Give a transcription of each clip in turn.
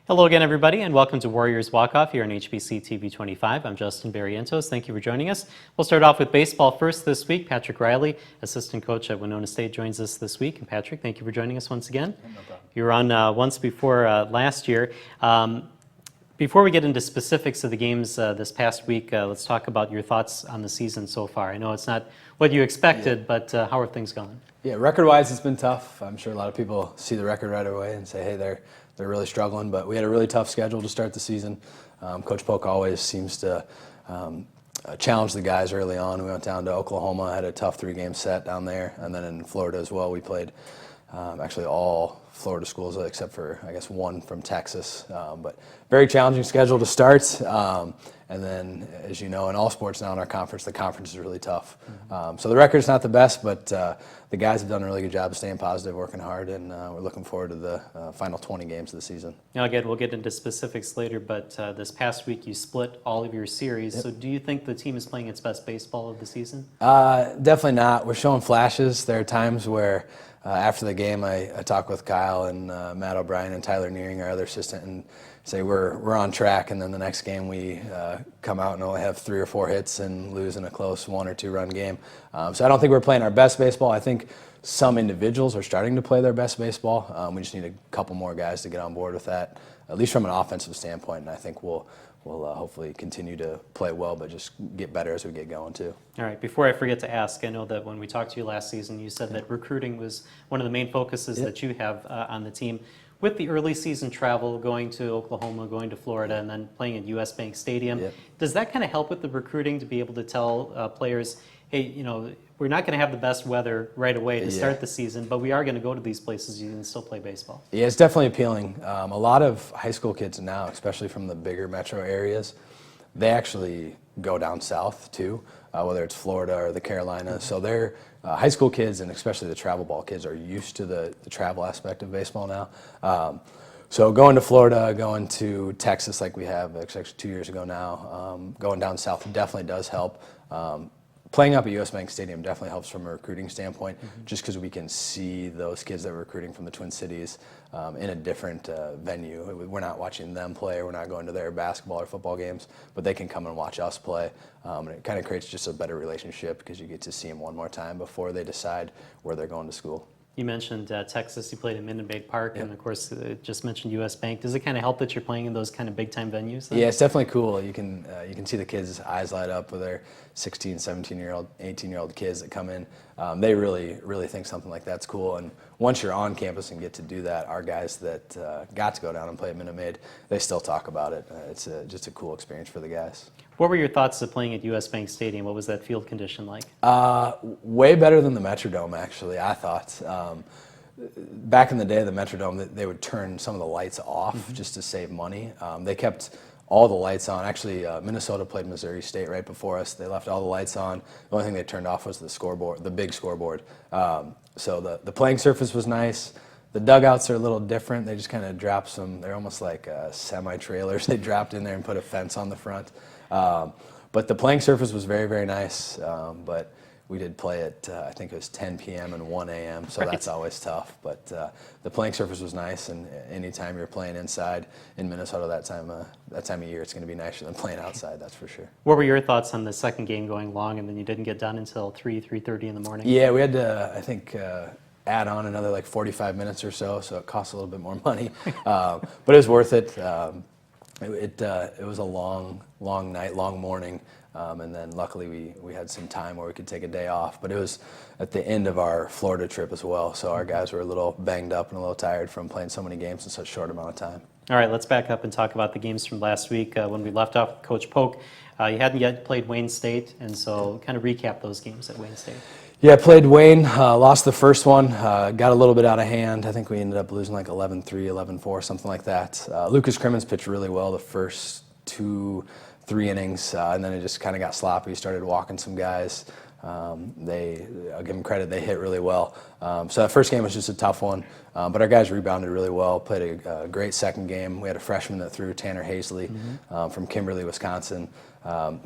Hello again, everybody, and welcome to Warriors Walk-Off here on HBC TV 25. I'm Justin Barrientos. Thank you for joining us. We'll start off with baseball first this week. Patrick Reilly, assistant coach at Winona State, joins us this week. And Patrick, thank you for joining us once again. No problem. You were on once before last year. Before we get into specifics of the games this past week, let's talk about your thoughts on the season so far. I know it's not what you expected, but how are things going? Yeah, record-wise, it's been tough. I'm sure a lot of people see the record right away and say, hey, they're really struggling. But we had a really tough schedule to start the season. Coach Polk always seems to challenge the guys early on. We went down to Oklahoma, had a tough 3-game set down there. And then in Florida as well, we played actually all Florida schools except for, I guess, one from Texas. But very challenging schedule to start. And then, as you know, in all sports now in our conference, the conference is really tough. So the record's not the best, but the guys have done a really good job of staying positive, working hard, and we're looking forward to the final 20 games of the season. Now, again, we'll get into specifics later, but this past week you split all of your series. Yep. So do you think the team is playing its best baseball of the season? Definitely not. We're showing flashes. There are times where after the game I talk with Kyle and Matt O'Brien and Tyler Nearing, our other assistant, and say we're on track, and then the next game we come out and only have 3 or 4 hits and lose in a close 1 or 2 run game. So I don't think we're playing our best baseball. I think some individuals are starting to play their best baseball. We just need a couple more guys to get on board with that, at least from an offensive standpoint, and I think we'll hopefully continue to play well, but just get better as we get going too. All right, before I forget to ask, I know that when we talked to you last season, you said that recruiting was one of the main focuses that you have on the team. With the early season travel, going to Oklahoma, going to Florida, and then playing at US Bank Stadium, does that kind of help with the recruiting to be able to tell players, hey, you know, we're not going to have the best weather right away to start the season, but we are going to go to these places, you can still play baseball? Yeah, it's definitely appealing. A lot of high school kids now, especially from the bigger metro areas, they actually go down south too, whether it's Florida or the Carolinas. So they're high school kids, and especially the travel ball kids, are used to the travel aspect of baseball now. So going to Florida, going to Texas like we have actually 2 years ago now, going down south definitely does help. Playing up at US Bank Stadium definitely helps from a recruiting standpoint, just because we can see those kids that we're recruiting from the Twin Cities in a different venue. We're not watching them play, we're not going to their basketball or football games, but they can come and watch us play. And it kind of creates just a better relationship because you get to see them one more time before they decide where they're going to school. You mentioned Texas, you played at Minute Maid Park, and of course just mentioned US Bank. Does it kind of help that you're playing in those kind of big time venues then? Yeah, it's definitely cool. You can see the kids' eyes light up with their 16, 17-year-old, 18-year-old kids that come in. They really think something like that's cool. And once you're on campus and get to do that, our guys that got to go down and play at Minute Maid, they still talk about it. It's just a cool experience for the guys. What were your thoughts of playing at US Bank Stadium? What was that field condition like? Way better than the Metrodome, actually, I thought. Back in the day, the Metrodome, they would turn some of the lights off just to save money. They kept all the lights on. Actually, Minnesota played Missouri State right before us. They left all the lights on. The only thing they turned off was the scoreboard, the big scoreboard. So the playing surface was nice. The dugouts are a little different. They just kind of dropped some, they're almost like semi-trailers. They dropped in there and put a fence on the front. But the playing surface was very, very nice. But we did play at, I think it was 10 p.m. and 1 a.m., so that's always tough. But the playing surface was nice, and anytime you're playing inside in Minnesota that time of year, it's going to be nicer than playing outside, that's for sure. What were your thoughts on the second game going long, and then you didn't get done until 3:30 in the morning? Yeah, we had to, I think, add on another like 45 minutes or so it cost a little bit more money. But it was worth it. It was a long night, long morning, and then luckily we had some time where we could take a day off. But it was at the end of our Florida trip as well, so our guys were a little banged up and a little tired from playing so many games in such a short amount of time. All right, let's back up and talk about the games from last week. When we left off with Coach Polk, you hadn't yet played Wayne State, and so kind of recap those games at Wayne State. Yeah, I played Wayne, lost the first one, got a little bit out of hand. I think we ended up losing like 11-3, 11-4, something like that. Lucas Crimmins pitched really well the first 2-3 innings, and then it just kind of got sloppy. Started walking some guys. I'll give them credit, they hit really well. So that first game was just a tough one, but our guys rebounded really well, played a great second game. We had a freshman that threw, Tanner Hazley, from Kimberly, Wisconsin.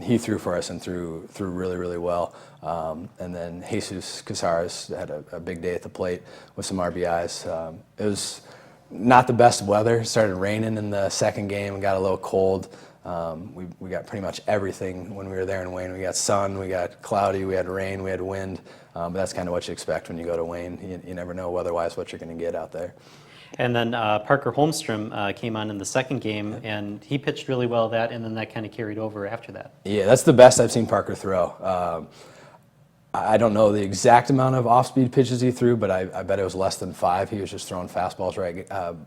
He threw for us and threw really, really well. And then Jesus Casares had a big day at the plate with some RBIs. It was not the best weather. It started raining in the second game and got a little cold. We got pretty much everything when we were there in Wayne. We got sun, we got cloudy, we had rain, we had wind. But that's kind of what you expect when you go to Wayne. You never know weather-wise what you're going to get out there. And then Parker Holmstrom came on in the second game, and he pitched really well that, and then that kind of carried over after that. Yeah, that's the best I've seen Parker throw. I don't know the exact amount of off-speed pitches he threw, but I bet it was less than 5. He was just throwing fastballs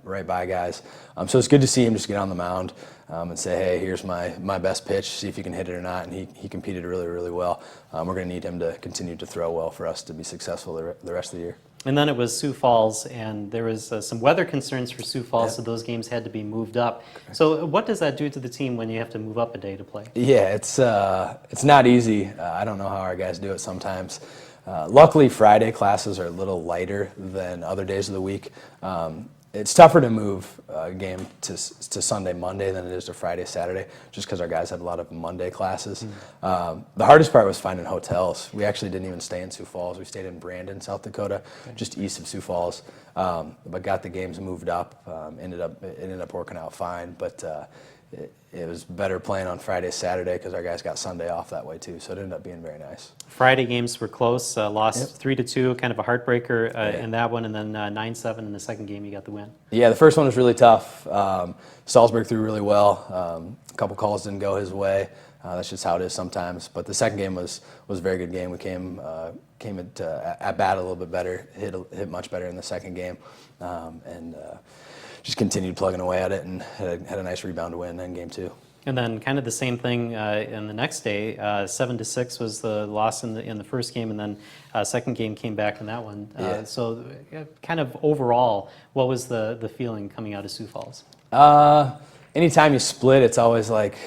right by guys. So it's good to see him just get on the mound and say, hey, here's my best pitch, see if you can hit it or not. And he competed really, really well. We're going to need him to continue to throw well for us to be successful the rest of the year. And then it was Sioux Falls, and there was some weather concerns for Sioux Falls, so those games had to be moved up. So what does that do to the team when you have to move up a day to play? Yeah, it's not easy. I don't know how our guys do it sometimes. Luckily, Friday classes are a little lighter than other days of the week. It's tougher to move a game to Sunday, Monday than it is to Friday, Saturday, just because our guys have a lot of Monday classes. The hardest part was finding hotels. We actually didn't even stay in Sioux Falls. We stayed in Brandon, South Dakota, just east of Sioux Falls, but got the games moved up. It ended up working out fine, but it was better playing on Friday, Saturday because our guys got Sunday off that way too, so it ended up being very nice. Friday games were close, lost 3-2, kind of a heartbreaker in that one, and then 9-7 in the second game you got the win. Yeah, the first one was really tough. Salzburg threw really well. A couple calls didn't go his way. That's just how it is sometimes. But the second game was a very good game. We came at bat a little bit better, hit much better in the second game, and just continued plugging away at it and had a nice rebound to win in game 2. And then kind of the same thing in the next day. 7-6 was the loss in the first game, and then second game came back in that one. So kind of overall, what was the feeling coming out of Sioux Falls? Anytime you split, it's always like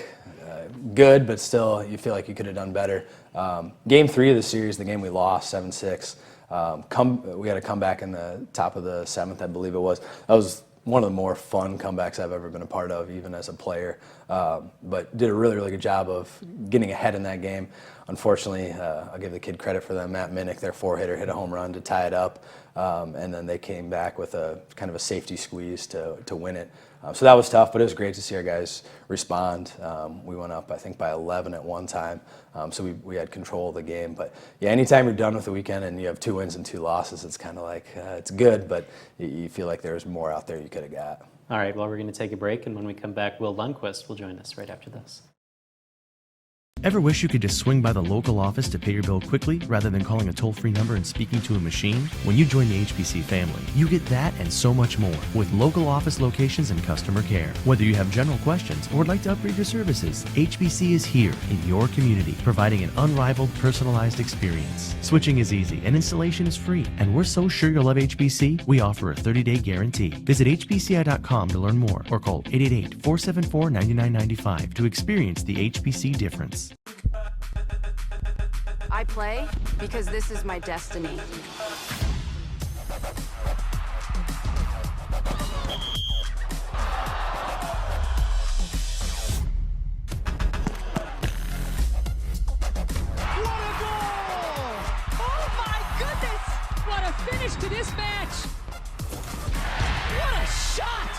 good, but still you feel like you could have done better. Game 3 of the series, the game we lost, 7-6, we had a comeback in the top of the 7th, I believe it was. That was one of the more fun comebacks I've ever been a part of, even as a player. But did a really, really good job of getting ahead in that game. Unfortunately, I'll give the kid credit for them. Matt Minnick, their 4-hitter, hit a home run to tie it up. And then they came back with a kind of a safety squeeze to win it. So that was tough, but it was great to see our guys respond. We went up, I think, by 11 at one time. So we had control of the game. But yeah, anytime you're done with the weekend and you have 2 wins and 2 losses, it's kind of like, it's good, but you feel like there's more out there you could have got. All right, well, we're going to take a break, and when we come back, Will Lundquist will join us right after this. Ever wish you could just swing by the local office to pay your bill quickly rather than calling a toll-free number and speaking to a machine? When you join the HBC family, you get that and so much more with local office locations and customer care. Whether you have general questions or would like to upgrade your services, HBC is here in your community, providing an unrivaled, personalized experience. Switching is easy and installation is free. And we're so sure you'll love HBC, we offer a 30-day guarantee. Visit hbci.com to learn more or call 888-474-9995 to experience the HBC difference. I play because this is my destiny. What a goal! Oh my goodness! What a finish to this match! What a shot!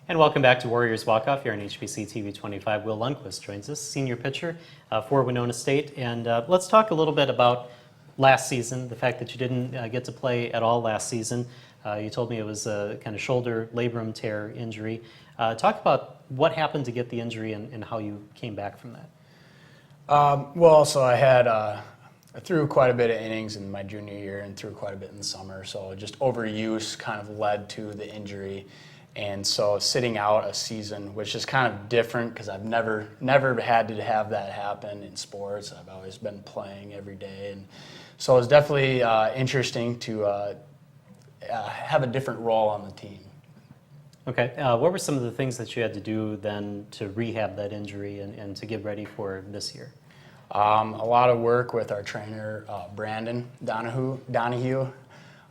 And welcome back to Warriors Walk-Off here on HBC TV 25. Will Lundquist joins us, senior pitcher for Winona State. And let's talk a little bit about last season, the fact that you didn't get to play at all last season. You told me it was a kind of shoulder labrum tear injury. Talk about what happened to get the injury and how you came back from that. So I threw quite a bit of innings in my junior year and threw quite a bit in the summer. So just overuse kind of led to the injury. And so sitting out a season, which is kind of different because I've never had to have that happen in sports. I've always been playing every day. And so it was definitely interesting to have a different role on the team. Okay. What were some of the things that you had to do then to rehab that injury and to get ready for this year? A lot of work with our trainer, Brandon Donahue.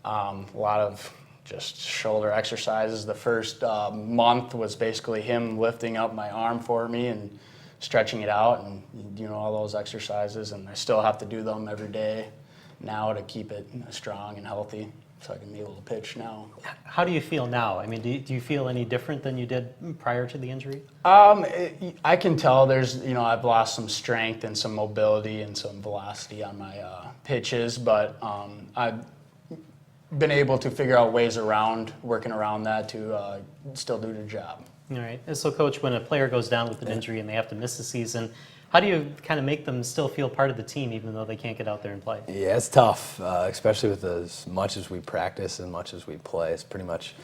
A lot of just shoulder exercises. The first month was basically him lifting up my arm for me and stretching it out and all those exercises, and I still have to do them every day now to keep it strong and healthy so I can be able to pitch now. How do you feel now? I mean, do you feel any different than you did prior to the injury? I can tell there's, I've lost some strength and some mobility and some velocity on my pitches, but I've been able to figure out ways working around that to still do the job. All right. And so, Coach, when a player goes down with an injury and they have to miss the season, how do you kind of make them still feel part of the team even though they can't get out there and play? Yeah, it's tough, especially with as much as we practice and much as we play. It's pretty much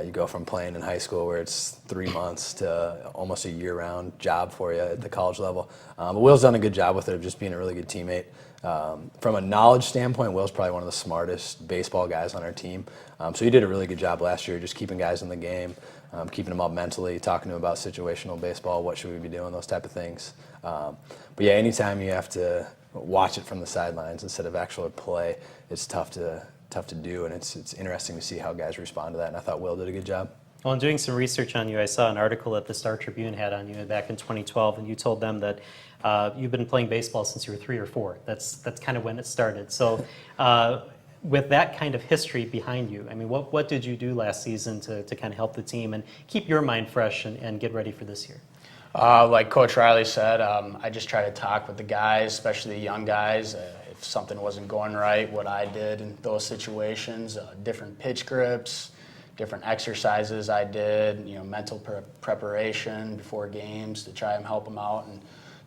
you go from playing in high school where it's 3 months to almost a year-round job for you at the college level. But Will's done a good job with it of just being a really good teammate. From a knowledge standpoint, Will's probably one of the smartest baseball guys on our team. So he did a really good job last year just keeping guys in the game, keeping them up mentally, talking to them about situational baseball, what should we be doing, those type of things. But yeah, anytime you have to watch it from the sidelines instead of actually play, it's tough to do, and it's interesting to see how guys respond to that, and I thought Will did a good job. Well, in doing some research on you, I saw an article that the Star Tribune had on you back in 2012, and you told them that you've been playing baseball since you were 3 or 4. That's kind of when it started. So with that kind of history behind you, I mean, what did you do last season to kind of help the team and keep your mind fresh and get ready for this year? Like Coach Reilly said, I just try to talk with the guys, especially the young guys, if something wasn't going right, what I did in those situations, different pitch grips, different exercises I did, mental preparation before games to try and help them out and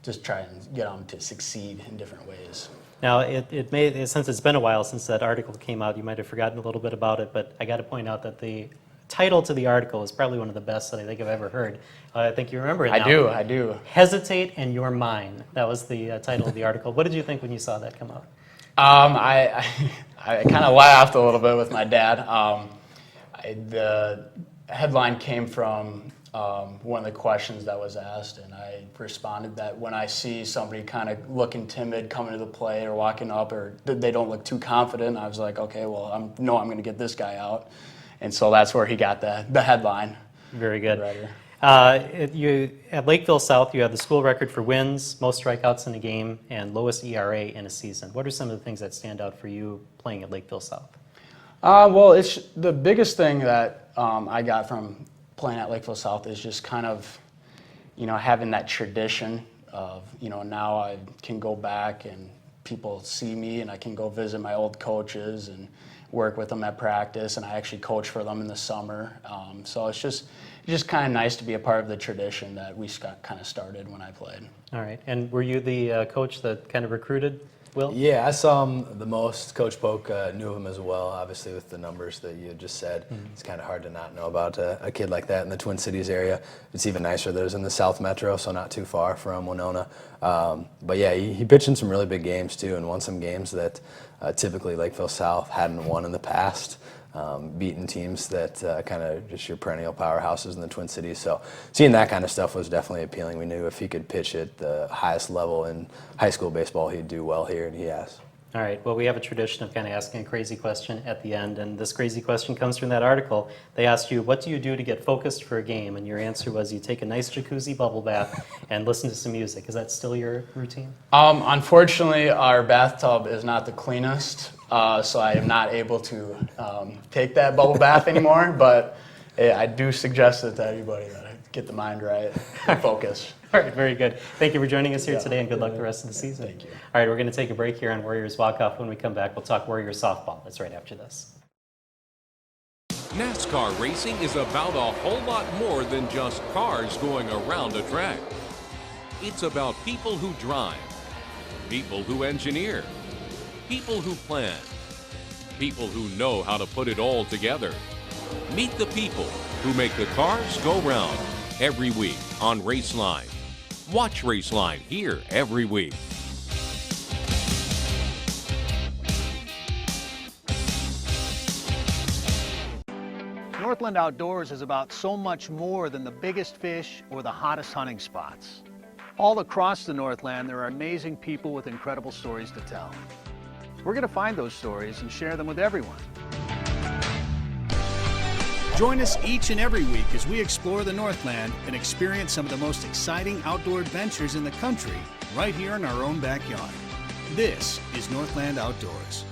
just try and get them to succeed in different ways. Now, since it's been a while since that article came out, you might have forgotten a little bit about it, but I got to point out that the title to the article is probably one of the best that I think I've ever heard. I think you remember it now. I do. Hesitate and You're Mine. That was the title of the article. What did you think when you saw that come out? I kind of laughed a little bit with my dad. The headline came from one of the questions that was asked, and I responded that when I see somebody kind of looking timid coming to the plate or walking up or they don't look too confident, I was like, okay, well, I'm going to get this guy out. And so that's where he got the headline. Very good. Writer. At Lakeville South, you have the school record for wins, most strikeouts in a game, and lowest ERA in a season. What are some of the things that stand out for you playing at Lakeville South? Well, it's the biggest thing that I got from playing at Lakeville South is just kind of, having that tradition of, now I can go back and people see me and I can go visit my old coaches and work with them at practice, and I actually coach for them in the summer. So it's just kind of nice to be a part of the tradition that we kind of started when I played. All right. And were you the coach that kind of recruited Will? Yeah, I saw him the most. Coach Polk knew him as well, obviously with the numbers that you just said. It's kind of hard to not know about a kid like that in the Twin Cities area. It's even nicer that it was in the South Metro, so not too far from Winona. But yeah, he pitched in some really big games too, and won some games that typically Lakeville South hadn't won in the past. Beating teams that kind of just your perennial powerhouses in the Twin Cities. So seeing that kind of stuff was definitely appealing. We knew if he could pitch at the highest level in high school baseball, he'd do well here, and he has. All right. Well, we have a tradition of kind of asking a crazy question at the end, and this crazy question comes from that article. They asked you, what do you do to get focused for a game? And your answer was you take a nice jacuzzi bubble bath and listen to some music. Is that still your routine? Unfortunately, our bathtub is not the cleanest, so I am not able to take that bubble bath anymore, but I do suggest it to everybody that I get the mind right and focus. All right, very good. Thank you for joining us here today, and good luck the rest of the season. Thank you. All right, we're going to take a break here on Warriors Walk Off. When we come back, we'll talk Warriors softball. That's right after this. NASCAR racing is about a whole lot more than just cars going around a track. It's about people who drive, people who engineer, people who plan, people who know how to put it all together. Meet the people who make the cars go round every week on Raceline. Watch Raceline here every week. Northland Outdoors is about so much more than the biggest fish or the hottest hunting spots. All across the Northland, there are amazing people with incredible stories to tell. We're going to find those stories and share them with everyone. Join us each and every week as we explore the Northland and experience some of the most exciting outdoor adventures in the country right here in our own backyard. This is Northland Outdoors.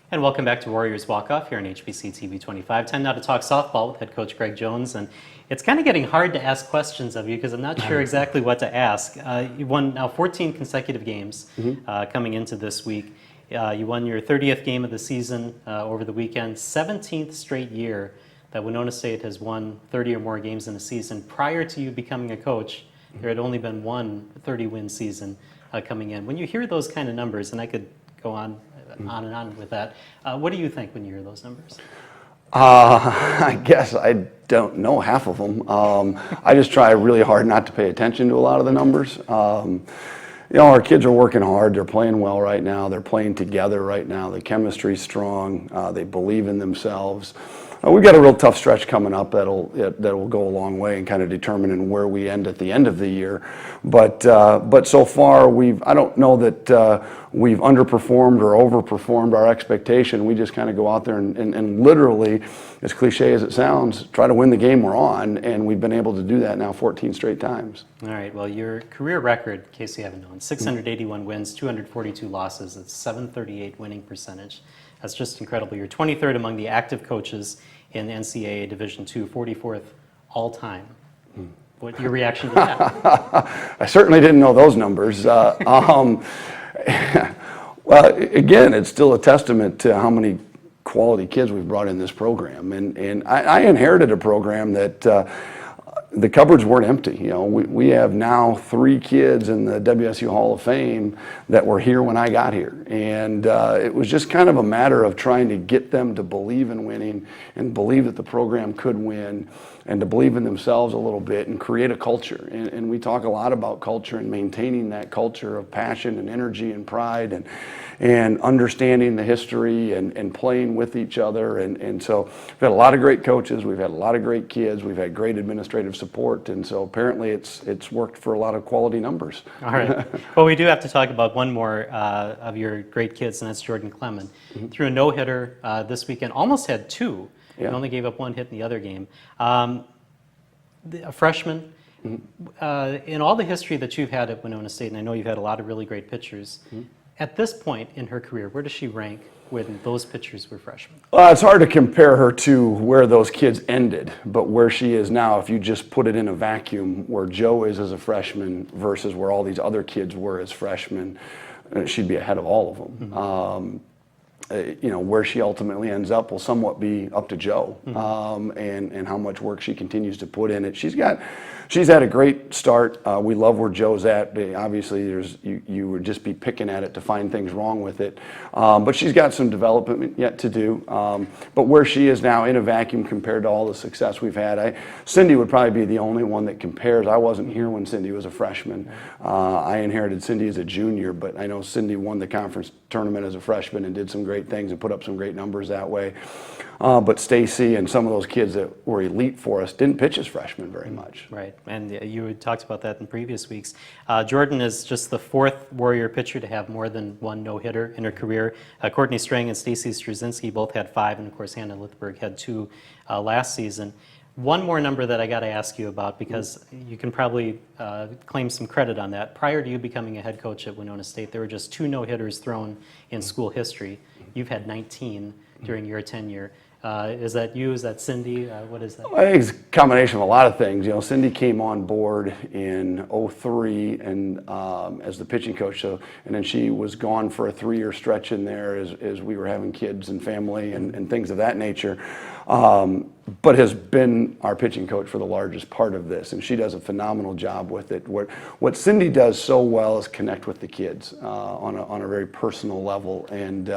And welcome back to Warriors Walk-Off here on HBC TV 25. Time now to talk softball with head coach Greg Jones. And it's kind of getting hard to ask questions of you because I'm not sure exactly what to ask. You won now 14 consecutive games coming into this week. You won your 30th game of the season over the weekend, 17th straight year that Winona State has won 30 or more games in a season. Prior to you becoming a coach, there had only been one 30-win season coming in. When you hear those kind of numbers, and I could go on and on with that, what do you think when you hear those numbers? I guess I don't know half of them. I just try really hard not to pay attention to a lot of the numbers. You know, our kids are working hard. They're playing well right now. They're playing together right now. The chemistry's strong. They believe in themselves. We've got a real tough stretch coming up that'll go a long way in kind of determining where we end at the end of the year. But so far I don't know that we've underperformed or overperformed our expectation. We just kind of go out there and literally, as cliche as it sounds, try to win the game we're on, and we've been able to do that now 14 straight times. All right, well, your career record, in case you haven't known, 681 wins, 242 losses, it's 738 winning percentage. That's just incredible. You're 23rd among the active coaches in NCAA Division II, 44th all time. What's your reaction to that? I certainly didn't know those numbers. Well, again, it's still a testament to how many quality kids we've brought in this program. And I inherited a program that the cupboards weren't empty. You know, we have now 3 kids in the WSU Hall of Fame that were here when I got here. And it was just kind of a matter of trying to get them to believe in winning and believe that the program could win and to believe in themselves a little bit and create a culture. And we talk a lot about culture and maintaining that culture of passion and energy and pride and understanding the history and playing with each other. And so we've had a lot of great coaches, we've had a lot of great kids, we've had great administrative support, and so apparently it's worked for a lot of quality numbers. All right. Well, we do have to talk about one more of your great kids, and that's Jordan Clement. Threw a no-hitter this weekend, almost had 2. Yeah. And only gave up 1 hit in the other game. A freshman, in all the history that you've had at Winona State, and I know you've had a lot of really great pitchers, at this point in her career, where does she rank when those pitchers were freshmen? Well, it's hard to compare her to where those kids ended, but where she is now, if you just put it in a vacuum, where Joe is as a freshman versus where all these other kids were as freshmen, she'd be ahead of all of them. You know, where she ultimately ends up will somewhat be up to Joe, and how much work she continues to put in it. She's had a great start. We love where Joe's at. Obviously, you would just be picking at it to find things wrong with it. But she's got some development yet to do. But where she is now in a vacuum compared to all the success we've had, Cindy would probably be the only one that compares. I wasn't here when Cindy was a freshman. I inherited Cindy as a junior, but I know Cindy won the conference tournament as a freshman and did some great things and put up some great numbers that way. But Stacy and some of those kids that were elite for us didn't pitch as freshmen very much. Right, and you had talked about that in previous weeks. Jordan is just the 4th Warrior pitcher to have more than 1 no-hitter in her career. Courtney Strang and Stacy Straczynski both had 5, and of course Hannah Lithberg had 2 last season. One more number that I got to ask you about, because you can probably claim some credit on that. Prior to you becoming a head coach at Winona State, there were just 2 no-hitters thrown in school history. You've had 19 during your tenure. Is that you? Is that Cindy? What is that? I think it's a combination of a lot of things. You know, Cindy came on board in 2003 and as the pitching coach, and then she was gone for a 3-year stretch in there as we were having kids and family and things of that nature. But has been our pitching coach for the largest part of this, and she does a phenomenal job with it. What Cindy does so well is connect with the kids on a very personal level, and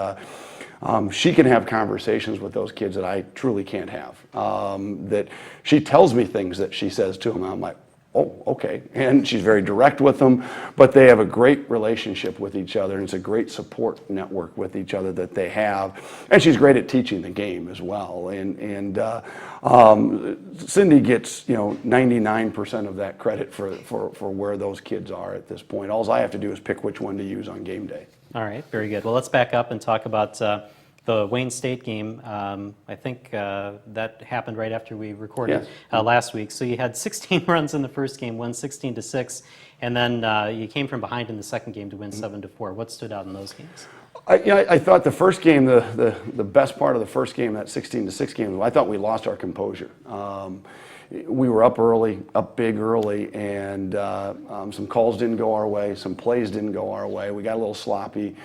she can have conversations with those kids that I truly can't have. That she tells me things that she says to them, and I'm like, oh, okay. And she's very direct with them, but they have a great relationship with each other, and it's a great support network with each other that they have. And she's great at teaching the game as well. And Cindy gets 99% of that credit for where those kids are at this point. All I have to do is pick which one to use on game day. All right, very good. Well, let's back up and talk about the Wayne State game. I think that happened right after we recorded last week. So you had 16 runs in the first game, won 16-6, and then you came from behind in the second game to win 7-4. What stood out in those games? I thought the first game, the best part of the first game, that 16-6 game, I thought we lost our composure. We were up big early, and some calls didn't go our way, some plays didn't go our way. We got a little sloppy,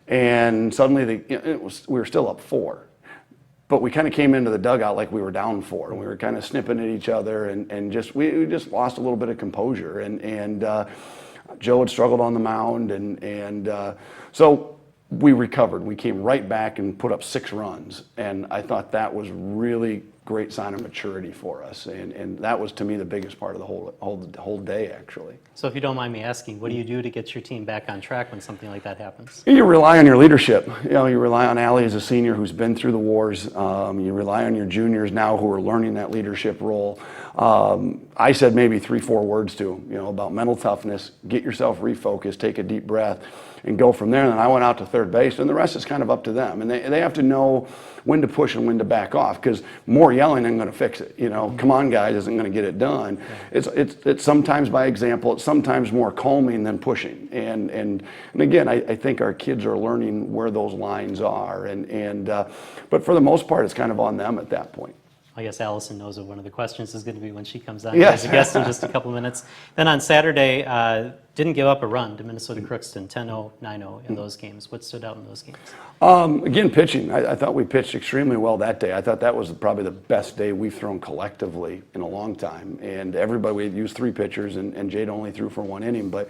and suddenly we were still up 4. But we kind of came into the dugout like we were down 4, and we were kind of snipping at each other, and we just lost a little bit of composure. And Joe had struggled on the mound, and so we recovered. We came right back and put up 6 runs, and I thought that was really great sign of maturity for us, and that was, to me, the biggest part of the whole day, actually. So if you don't mind me asking, what do you do to get your team back on track when something like that happens? You rely on your leadership. You rely on Allie as a senior who's been through the wars. You rely on your juniors now who are learning that leadership role. I said maybe 3-4 words to them, about mental toughness, get yourself refocused, take a deep breath, and go from there. And then I went out to third base, and the rest is kind of up to them. And they have to know when to push and when to back off, because more yelling isn't going to fix it. Come on, guys, isn't going to get it done. Yeah. It's sometimes by example. It's sometimes more calming than pushing. And again, I think our kids are learning where those lines are. But for the most part, it's kind of on them at that point. I guess Allyson knows what one of the questions is going to be when she comes on yes. as a guest in just a couple of minutes. Then on Saturday, didn't give up a run to Minnesota Crookston, 10-0, 9-0 in those games. What stood out in those games? Again, pitching. I thought we pitched extremely well that day. I thought that was probably the best day we've thrown collectively in a long time. And everybody, we used 3 pitchers, and Jade only threw for 1 inning. But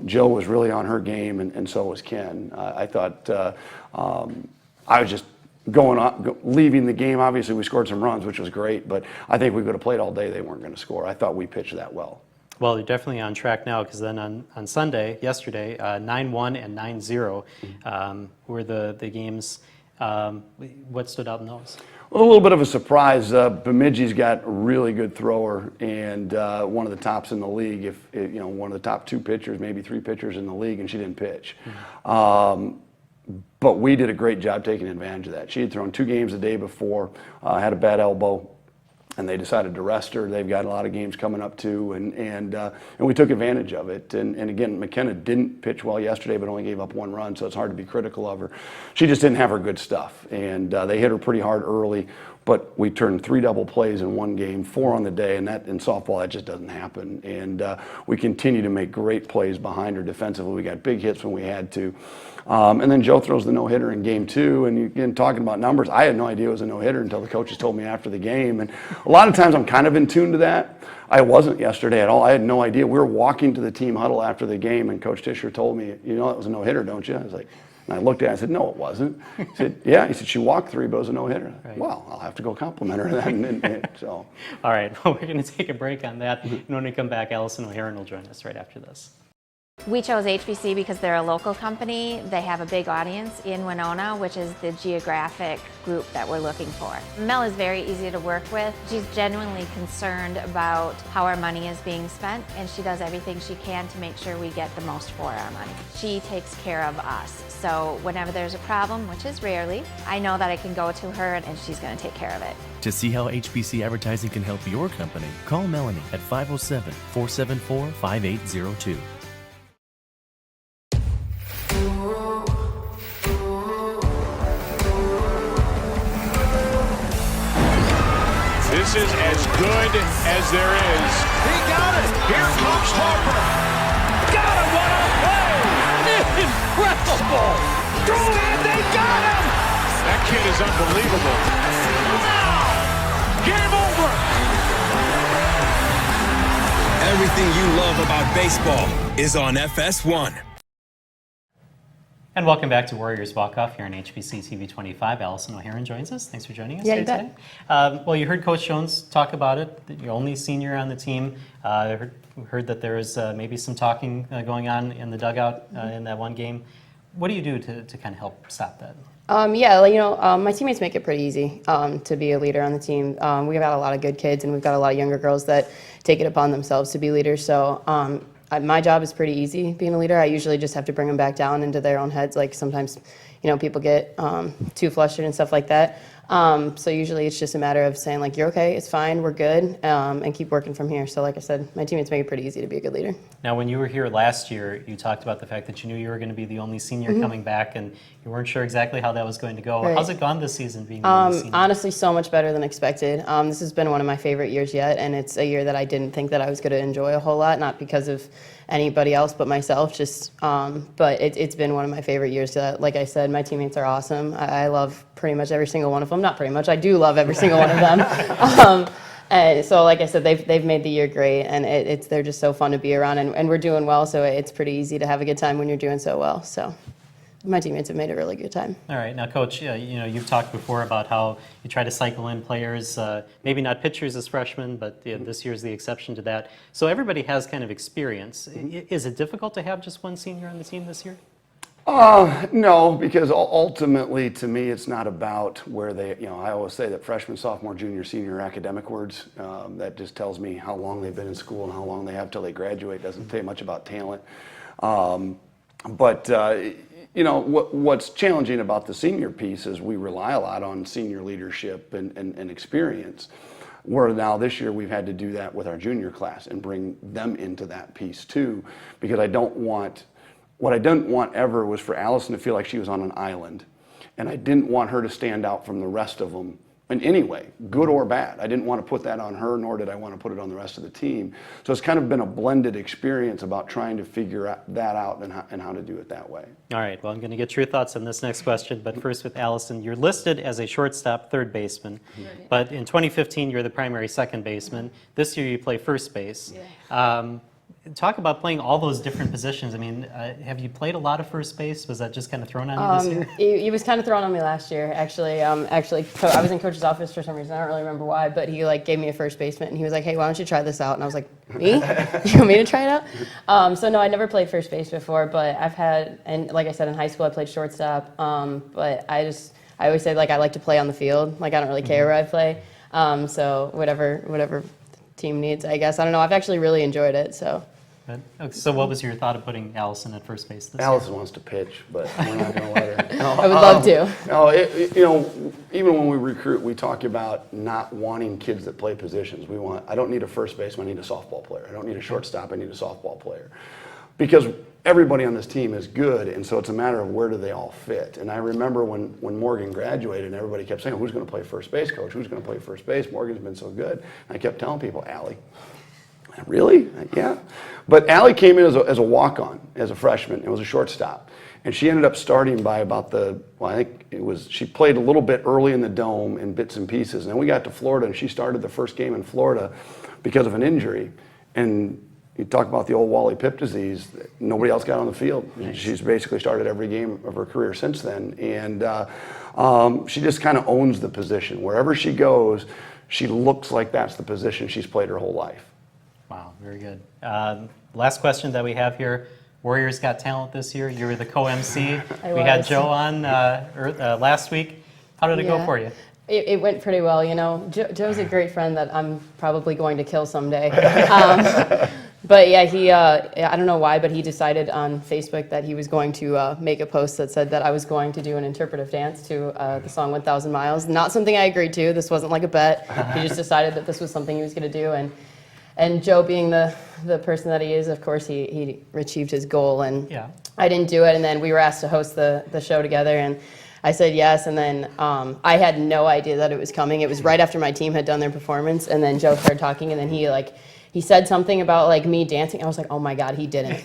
Jill was really on her game, and so was Ken. I thought I was just leaving the game. Obviously, we scored some runs, which was great, but I think we could have played all day. They weren't going to score. I thought we pitched that well. Well, you're definitely on track now, because then on Sunday, yesterday, 9-1 and 9-0 were the games. What stood out in those? Well, a little bit of a surprise. Bemidji's got a really good thrower, and one of the tops in the league. One of the top 2 pitchers, maybe 3 pitchers in the league, and she didn't pitch. Mm-hmm. But we did a great job taking advantage of that. She had thrown 2 games the day before, had a bad elbow, and they decided to rest her. They've got a lot of games coming up too, and we took advantage of it. And again, McKenna didn't pitch well yesterday, but only gave up 1 run, so it's hard to be critical of her. She just didn't have her good stuff, and they hit her pretty hard early. But we turned 3 double plays in 1 game, 4 on the day, and that in softball that just doesn't happen. And we continue to make great plays behind her defensively. We got big hits when we had to. And then Joe throws the no-hitter in game 2. And again, talking about numbers, I had no idea it was a no-hitter until the coaches told me after the game. And a lot of times I'm kind of in tune to that. I wasn't yesterday at all. I had no idea. We were walking to the team huddle after the game, and Coach Tischer told me, it was a no-hitter, don't you? I was like, and I looked at it and I said, no, it wasn't. He said, yeah. He said, she walked 3, but it was a no-hitter. Right. Well, I'll have to go compliment her then. So. All right. Well, we're going to take a break on that. And when we come back, Allyson O'Herron will join us right after this. We chose HBC because they're a local company. They have a big audience in Winona, which is the geographic group that we're looking for. Mel is very easy to work with. She's genuinely concerned about how our money is being spent, and she does everything she can to make sure we get the most for our money. She takes care of us. So whenever there's a problem, which is rarely, I know that I can go to her and she's going to take care of it. To see how HBC advertising can help your company, call Melanie at 507-474-5802. This is as good as there is. He got it. Here comes Harper. Got him. What a play. Incredible. And they got him. That kid is unbelievable. Now, game over. Everything you love about baseball is on FS1. And welcome back to Warriors Walk-Off here on HBC TV 25. Allyson O'Herron joins us. Thanks for joining us here today. Well, you heard Coach Jones talk about it. You're only senior on the team. I heard that there was maybe some talking going on in the dugout in that 1 game. What do you do to kind of help stop that? My teammates make it pretty easy to be a leader on the team. We've got a lot of good kids, and we've got a lot of younger girls that take it upon themselves to be leaders. So my job is pretty easy being a leader. I usually just have to bring them back down into their own heads. Like sometimes, people get too flustered and stuff like that. So usually it's just a matter of saying like, you're okay, it's fine, we're good, and keep working from here. So like I said, my teammates make it pretty easy to be a good leader. Now, when you were here last year, you talked about the fact that you knew you were going to be the only senior coming back, and you weren't sure exactly how that was going to go. Right. How's it gone this season being the only senior? Honestly, so much better than expected. This has been one of my favorite years yet, and it's a year that I didn't think that I was going to enjoy a whole lot, not because of anybody else but myself, just, but it's been one of my favorite years. Like I said, my teammates are awesome. I love pretty much every single one of them. Not pretty much, I do love every single one of them. And so, like I said, they've made the year great, and they're just so fun to be around, and we're doing well, so it's pretty easy to have a good time when you're doing so well. So my teammates have made a really good time. All right, now, Coach, you've talked before about how you try to cycle in players, maybe not pitchers as freshmen, but this year's the exception to that. So everybody has kind of experience. Is it difficult to have just one senior on the team this year? No, because ultimately, to me, it's not about where they, I always say that freshman, sophomore, junior, senior are academic words. That just tells me how long they've been in school and how long they have till they graduate. Doesn't say much about talent. What's challenging about the senior piece is we rely a lot on senior leadership and experience. Where now this year we've had to do that with our junior class and bring them into that piece too, because what I didn't want ever was for Allyson to feel like she was on an island, and I didn't want her to stand out from the rest of them in any way, good or bad. I didn't want to put that on her, nor did I want to put it on the rest of the team. So it's kind of been a blended experience about trying to figure that out and how to do it that way. All right, well, I'm going to get your thoughts on this next question, but first with Allyson, you're listed as a shortstop third baseman, but in 2015 you're the primary second baseman. This year you play first base. Talk about playing all those different positions. I mean, have you played a lot of first base? Was that just kind of thrown on you this year? It was kind of thrown on me last year, actually. I was in Coach's office for some reason. I don't really remember why, but he gave me a first baseman, and he was like, "Hey, why don't you try this out?" And I was like, "Me? You want me to try it out?" So no, I never played first base before, but and like I said, in high school I played shortstop. But I always say I like to play on the field. I don't really care where I play. So whatever team needs, I guess. I don't know. I've actually really enjoyed it. So. So what was your thought of putting Allyson at first base this Allyson year? wants to pitch, but we're not going to let her. I would love to. No, even when we recruit, we talk about not wanting kids that play positions. I don't need a first baseman, I need a softball player. I don't need a shortstop, I need a softball player. Because everybody on this team is good, and so it's a matter of where do they all fit. And I remember when Morgan graduated, and everybody kept saying, "Who's going to play first base, Coach? Who's going to play first base? Morgan's been so good." And I kept telling people, "Allie." Really? Yeah. But Allie came in as a walk-on, as a freshman. It was a shortstop. And she ended up starting by about she played a little bit early in the dome in bits and pieces. And then we got to Florida, and she started the first game in Florida because of an injury. And you talk about the old Wally Pipp disease, nobody else got on the field. Nice. She's basically started every game of her career since then. And she just kind of owns the position. Wherever she goes, she looks like that's the position she's played her whole life. Wow, very good. Last question that we have here. Warriors got talent this year. You were the co-MC. We had Joe on last week. How did it go for you? It went pretty well. Joe's a great friend that I'm probably going to kill someday. But yeah, I don't know why, but he decided on Facebook that he was going to make a post that said that I was going to do an interpretive dance to the song 1,000 Miles. Not something I agreed to. This wasn't like a bet. He just decided that this was something he was going to do. And Joe, being the person that he is, of course, he achieved his goal. And I didn't do it. And then we were asked to host the show together. And I said yes. And then I had no idea that it was coming. It was right after my team had done their performance. And then Joe started talking. And then he said something about me dancing. I was like, oh my God, he didn't.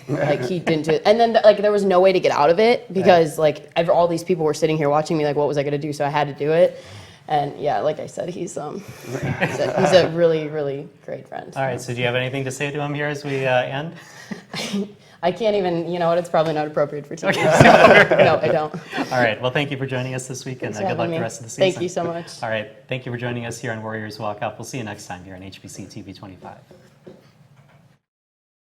He didn't do it. And then there was no way to get out of it because all these people were sitting here watching me. What was I going to do? So I had to do it. And yeah, like I said, he's a really, really great friend. All right, so do you have anything to say to him here as we end? I can't even, it's probably not appropriate for TV. Okay. No, I don't. All right, well, thank you for joining us this week, and good luck the rest of the season. Thank you so much. All right, thank you for joining us here on Warriors Walk Up. We'll see you next time here on HBC TV 25.